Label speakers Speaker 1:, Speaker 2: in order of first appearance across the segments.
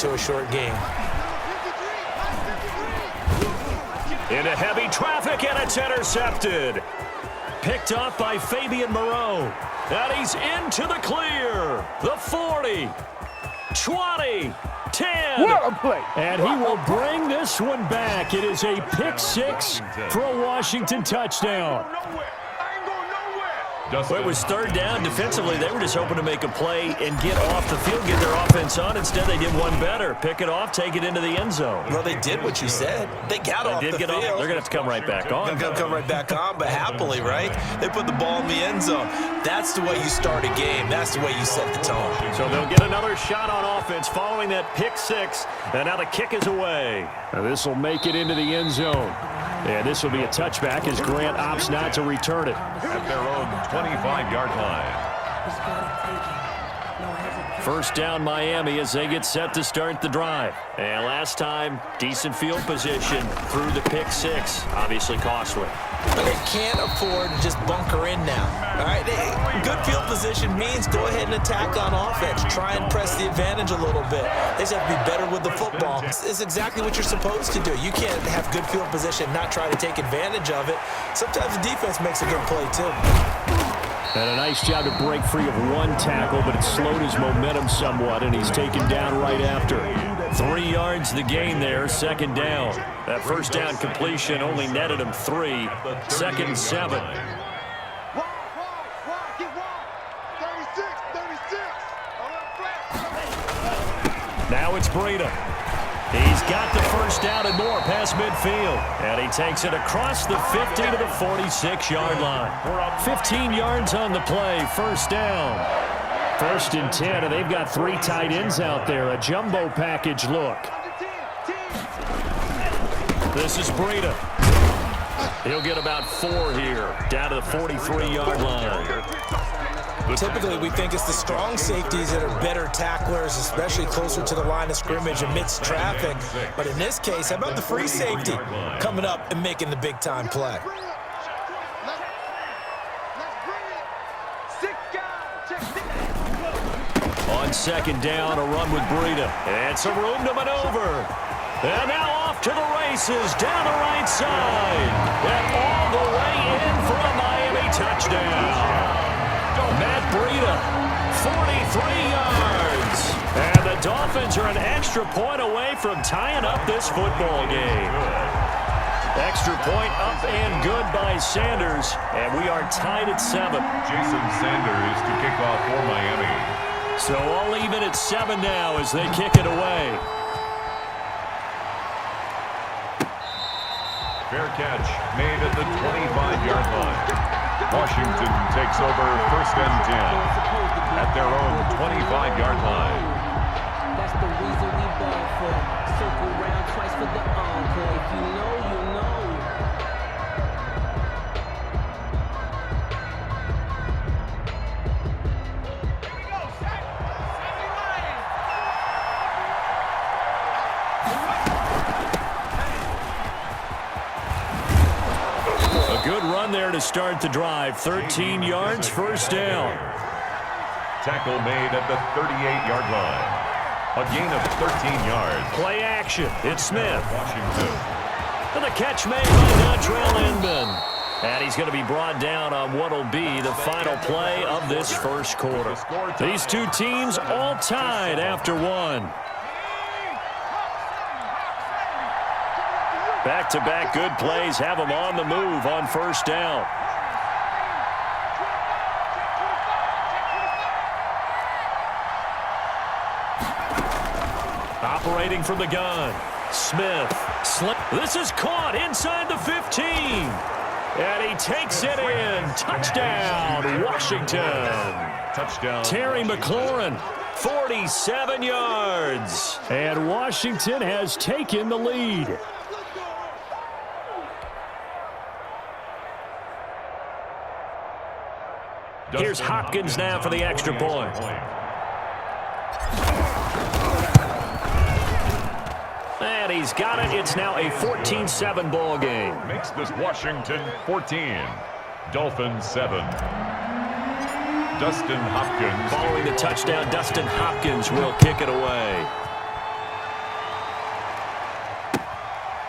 Speaker 1: into a short game.
Speaker 2: Into heavy traffic, and it's intercepted. Picked off by Fabian Moreau. And he's into the clear. The 40, 20, 10.
Speaker 3: What a play.
Speaker 2: And he will bring this one back. It is a pick six for a Washington touchdown. Well, it was third down. Defensively, they were just hoping to make a play and get off the field, get their offense on. Instead, they did one better. Pick it off, take it into the end zone.
Speaker 1: Well, they did what you said. They got off the field.
Speaker 2: They're going to have to come right back on.
Speaker 1: They're going to come right back on, but happily, right? They put the ball in the end zone. That's the way you start a game. That's the way you set the tone.
Speaker 2: So they'll get another shot on offense following that pick six. And now the kick is away. This will make it into the end zone. And this will be a touchback as Grant opts not to return it.
Speaker 4: At their own 25-yard line.
Speaker 2: First down Miami as they get set to start the drive. And last time, decent field position through the pick six. Obviously costly.
Speaker 1: But they can't afford to just bunker in now. All right, good field position means go ahead and attack on offense. Try and press the advantage a little bit. They just have to be better with the football. It's exactly what you're supposed to do. You can't have good field position, not try to take advantage of it. Sometimes the defense makes a good play too.
Speaker 2: And a nice job to break free of one tackle, but it slowed his momentum somewhat, and he's taken down right after. 3 yards the gain there, second down. That first down completion only netted him 3. Second and 7. Now it's Breida. He's got the first down and more past midfield. And he takes it across the 50 to the 46-yard line. 15 yards on the play, first down. First and 10, and they've got 3 tight ends out there. A jumbo package look. This is Breida. He'll get about 4 here, down to the 43-yard line.
Speaker 1: Typically, we think it's the strong safeties that are better tacklers, especially closer to the line of scrimmage amidst traffic. But in this case, how about the free safety coming up and making the big-time play?
Speaker 2: On second down, a run with Breida. And some room to maneuver. And now off to the races, down the right side. And all the way in for a Miami touchdown. Matt Breida, 43 yards. And the Dolphins are an extra point away from tying up this football game. Extra point up and good by Sanders. And we are tied at 7.
Speaker 4: Jason Sanders to kick off for Miami.
Speaker 2: So all even at 7 now as they kick it away.
Speaker 4: Fair catch made at the 25-yard line. Washington takes over first and 10 at their own 25-yard line.
Speaker 5: That's the reason we ball for. Circle round twice for the encore. If you know, you know.
Speaker 2: Good run there to start the drive. 13 yards, first down.
Speaker 4: Tackle made at the 38-yard line. A gain of 13 yards.
Speaker 2: Play action. It's Smith.
Speaker 4: Washington.
Speaker 2: And the catch made by Dontrell Inman. And he's going to be brought down on what will be the final play of this first quarter. These two teams all tied after 1. Back-to-back good plays have them on the move on first down. Operating from the gun. Smith. This is caught inside the 15. And he takes it in. Touchdown, Washington.
Speaker 4: Touchdown.
Speaker 2: Terry McLaurin, 47 yards. And Washington has taken the lead. Here's Hopkins now for the extra point. And he's got it. It's now a 14-7 ball game.
Speaker 4: Makes this Washington 14. Dolphins 7. Dustin Hopkins.
Speaker 2: Following the touchdown, Dustin Hopkins will kick it away.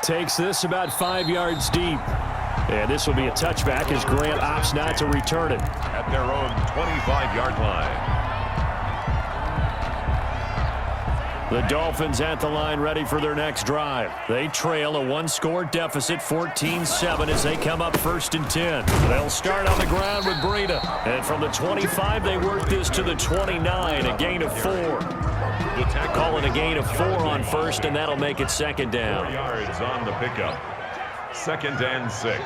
Speaker 2: Takes this about 5 yards deep. And this will be a touchback as Grant opts not to return it.
Speaker 4: At their own 25-yard line.
Speaker 2: The Dolphins at the line ready for their next drive. They trail a one-score deficit, 14-7, as they come up 1st and 10. They'll start on the ground with Breida. And from the 25, they work this to the 29, a gain of 4. Call it a gain of 4 on 1st, and that'll make it 2nd down.
Speaker 4: 4 yards on the pickup. 2nd and 6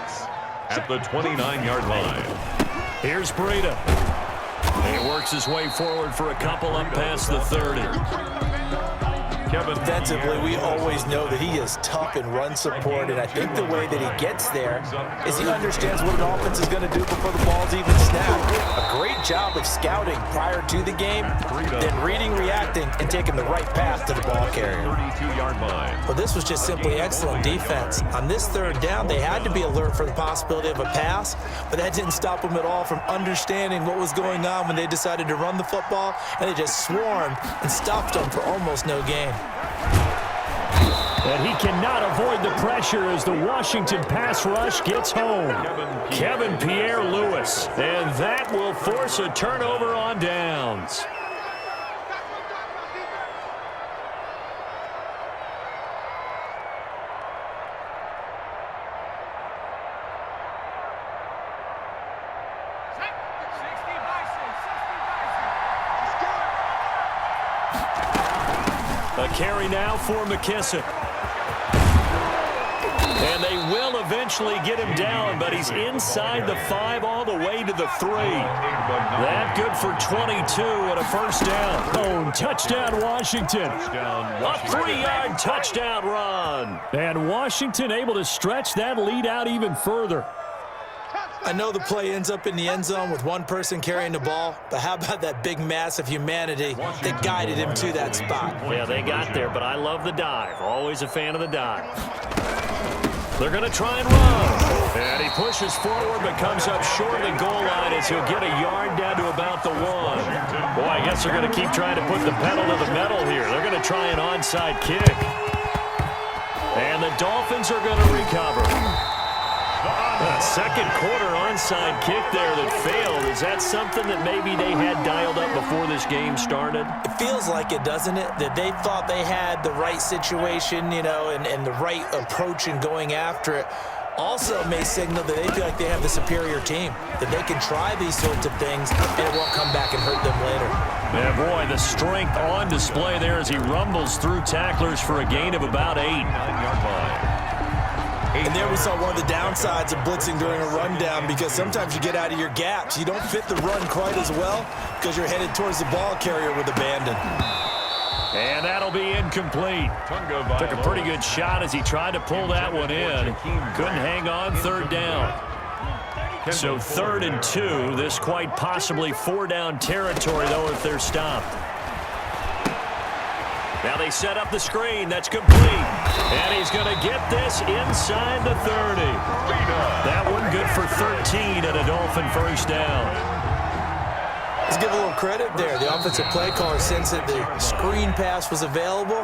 Speaker 4: at the 29-yard line.
Speaker 2: Here's Breida. He works his way forward for a couple up past the 30.
Speaker 1: Defensively, we always know that he is tough in run support, and I think the way that he gets there is he understands what an offense is going to do before the ball's even snapped. A great job of scouting prior to the game, then reading, reacting, and taking the right path to the ball carrier.
Speaker 4: 32-yard line.
Speaker 1: Well, this was just simply excellent defense. On this 3rd down, they had to be alert for the possibility of a pass, but that didn't stop them at all from understanding what was going on when they decided to run the football, and they just swarmed and stopped them for almost no gain.
Speaker 2: And he cannot avoid the pressure as the Washington pass rush gets home. Kevin Pierre-Louis. And that will force a turnover on downs. A carry now for McKissick. And they will eventually get him down, but he's inside the 5 all the way to the 3. That good for 22 and a 1st down. Oh, touchdown Washington. A 3-yard touchdown run. And Washington able to stretch that lead out even further.
Speaker 1: I know the play ends up in the end zone with one person carrying the ball, but how about that big mass of humanity that guided him to that spot?
Speaker 2: Yeah, they got there, but I love the dive. Always a fan of the dive. They're going to try and run. And he pushes forward, but comes up short of the goal line as he'll get a yard down to about the 1. Boy, I guess they're going to keep trying to put the pedal to the metal here. They're going to try an onside kick. And the Dolphins are going to recover. A 2nd quarter onside kick there that failed. Is that something that maybe they had dialed up before this game started?
Speaker 1: It feels like it, doesn't it? That they thought they had the right situation, you know, and the right approach in going after it. Also may signal that they feel like they have the superior team, that they can try these sorts of things and it won't come back and hurt them later.
Speaker 2: Yeah, boy, the strength on display there as he rumbles through tacklers for a gain of about 8.
Speaker 4: 9-yard line.
Speaker 1: And there we saw one of the downsides of blitzing during a rundown, because sometimes you get out of your gaps. You don't fit the run quite as well because you're headed towards the ball carrier with abandon.
Speaker 2: And that'll be incomplete. Took a pretty good shot as he tried to pull that one in. Couldn't hang on 3rd down. So 3rd and 2. This quite possibly 4-down territory, though, if they're stopped. Now they set up the screen. That's complete. And he's going to get this inside the 30. That one good for 13 and a Dolphin 1st down.
Speaker 1: Let's give a little credit there. The offensive play caller sensed that the screen pass was available.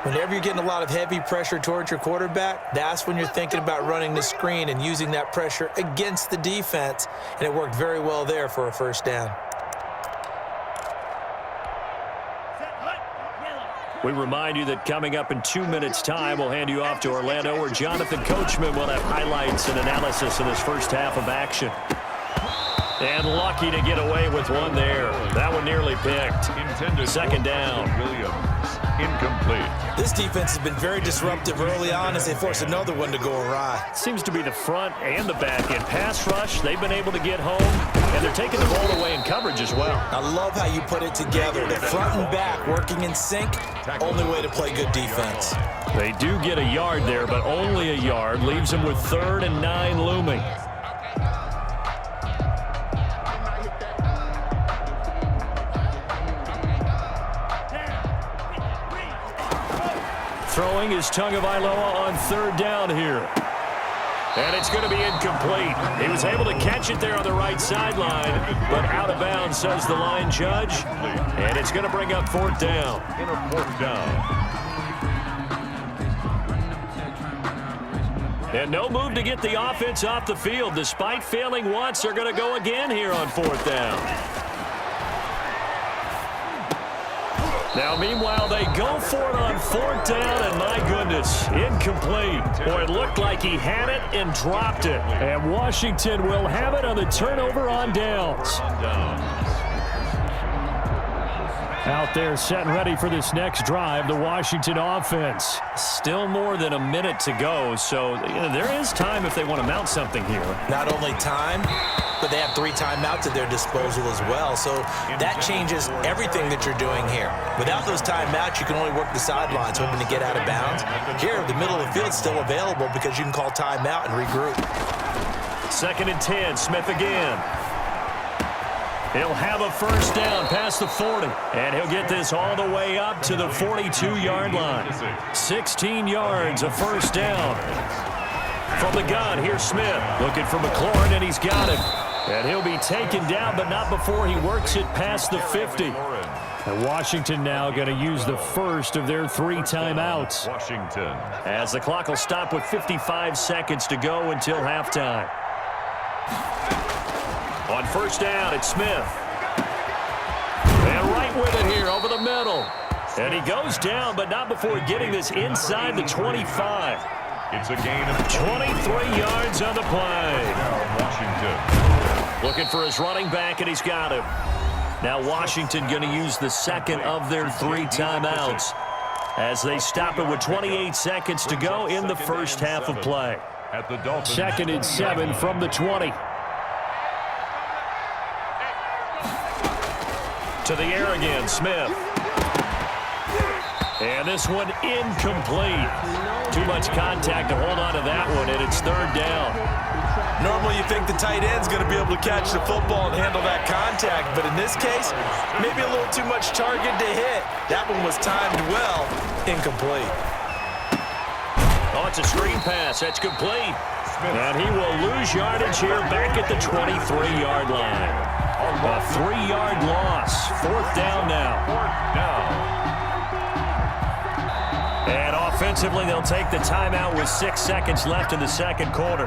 Speaker 1: Whenever you're getting a lot of heavy pressure towards your quarterback, that's when you're thinking about running the screen and using that pressure against the defense. And it worked very well there for a 1st down.
Speaker 2: We remind you that coming up in 2 minutes' time, we'll hand you off to Orlando, where Jonathan Coachman will have highlights and analysis of this 1st half of action. And lucky to get away with one there. That one nearly picked. 2nd down.
Speaker 4: Williams, incomplete.
Speaker 1: This defense has been very disruptive early on as they force another one to go awry.
Speaker 2: Seems to be the front and the back end. Pass rush, they've been able to get home, and they're taking the ball away in coverage as well.
Speaker 1: I love how you put it together. The front and back working in sync, only way to play good defense.
Speaker 2: They do get a yard there, but only a yard. Leaves them with 3rd and 9 looming. Throwing is Tagovailoa on 3rd down here. And it's going to be incomplete. He was able to catch it there on the right sideline, but out of bounds, says the line judge. And it's going to bring up 4th down.
Speaker 4: In a 4th down.
Speaker 2: And no move to get the offense off the field. Despite failing once, they're going to go again here on 4th down. Now, meanwhile, they go for it on 4th down, and my goodness, incomplete. Boy, it looked like he had it and dropped it. And Washington will have it on the turnover on downs. Out there set and ready for this next drive, the Washington offense. Still more than a minute to go, so there is time if they want to mount something here.
Speaker 1: Not only time, but they have 3 timeouts at their disposal as well. So that changes everything that you're doing here. Without those timeouts, you can only work the sidelines, hoping to get out of bounds. Here, the middle of the field's still available because you can call timeout and regroup.
Speaker 2: 2nd and 10, Smith again. He'll have a first down past the 40, and he'll get this all the way up to the 42-yard line. 16 yards, a first down. From the gun, here's Smith. Looking for McLaurin, and he's got him. And he'll be taken down, but not before he works it past the 50. And Washington now going to use the first of their 3 timeouts.
Speaker 4: Washington.
Speaker 2: As the clock will stop with 55 seconds to go until halftime. On first down, it's Smith. And right with it here over the middle. And he goes down, but not before getting this inside the 25.
Speaker 4: It's a gain of
Speaker 2: 23 yards on the play.
Speaker 4: Washington.
Speaker 2: Looking for his running back, and he's got him. Now Washington going to use the second of their 3 timeouts as they stop it with 28 seconds to go in the first half of play.
Speaker 4: At the Dolphins.
Speaker 2: 2nd and 7 from the 20. To the air again, Smith. And this one incomplete. Too much contact to hold on to that one, and it's 3rd down.
Speaker 1: Normally you think the tight end's going to be able to catch the football and handle that contact, but in this case, maybe a little too much target to hit. That one was timed well, incomplete.
Speaker 2: Oh, it's a screen pass. That's complete. And he will lose yardage here back at the 23-yard line. A 3-yard loss. 4th down now.
Speaker 4: 4th down.
Speaker 2: And offensively, they'll take the timeout with 6 seconds left in the second quarter.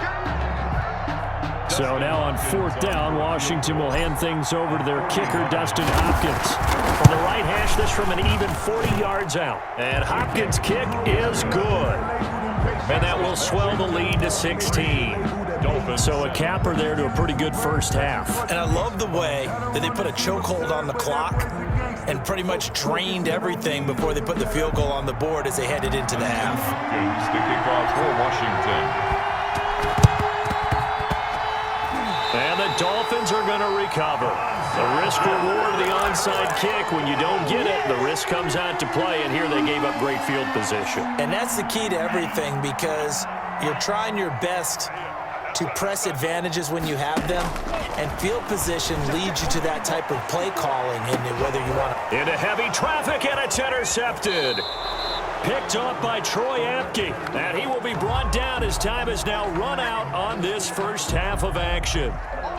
Speaker 2: So now on 4th down, Washington will hand things over to their kicker, Dustin Hopkins. From the right hash, this from an even 40 yards out. And Hopkins' kick is good. And that will swell the lead to 16. So a capper there to a pretty good first half.
Speaker 1: And I love the way that they put a chokehold on the clock and pretty much drained everything before they put the field goal on the board as they headed into the half.
Speaker 4: It's the kickoff for Washington.
Speaker 2: And the Dolphins are going to recover. The risk-reward of the onside kick. When you don't get it, the risk comes out to play, and here they gave up great field position.
Speaker 1: And that's the key to everything, because you're trying your best to press advantages when you have them, and field position leads you to that type of play calling, and whether you want to.
Speaker 2: Into heavy traffic, and it's intercepted. Picked off by Troy Apke, and he will be brought down as time has now run out on this first half of action.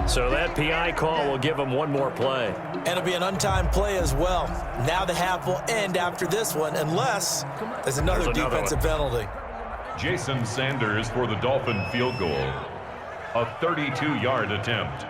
Speaker 2: So that PI call will give him one more play.
Speaker 1: And it'll be an untimed play as well. Now the half will end after this one, unless there's another defensive penalty.
Speaker 4: Jason Sanders for the Dolphin field goal. A 32-yard attempt.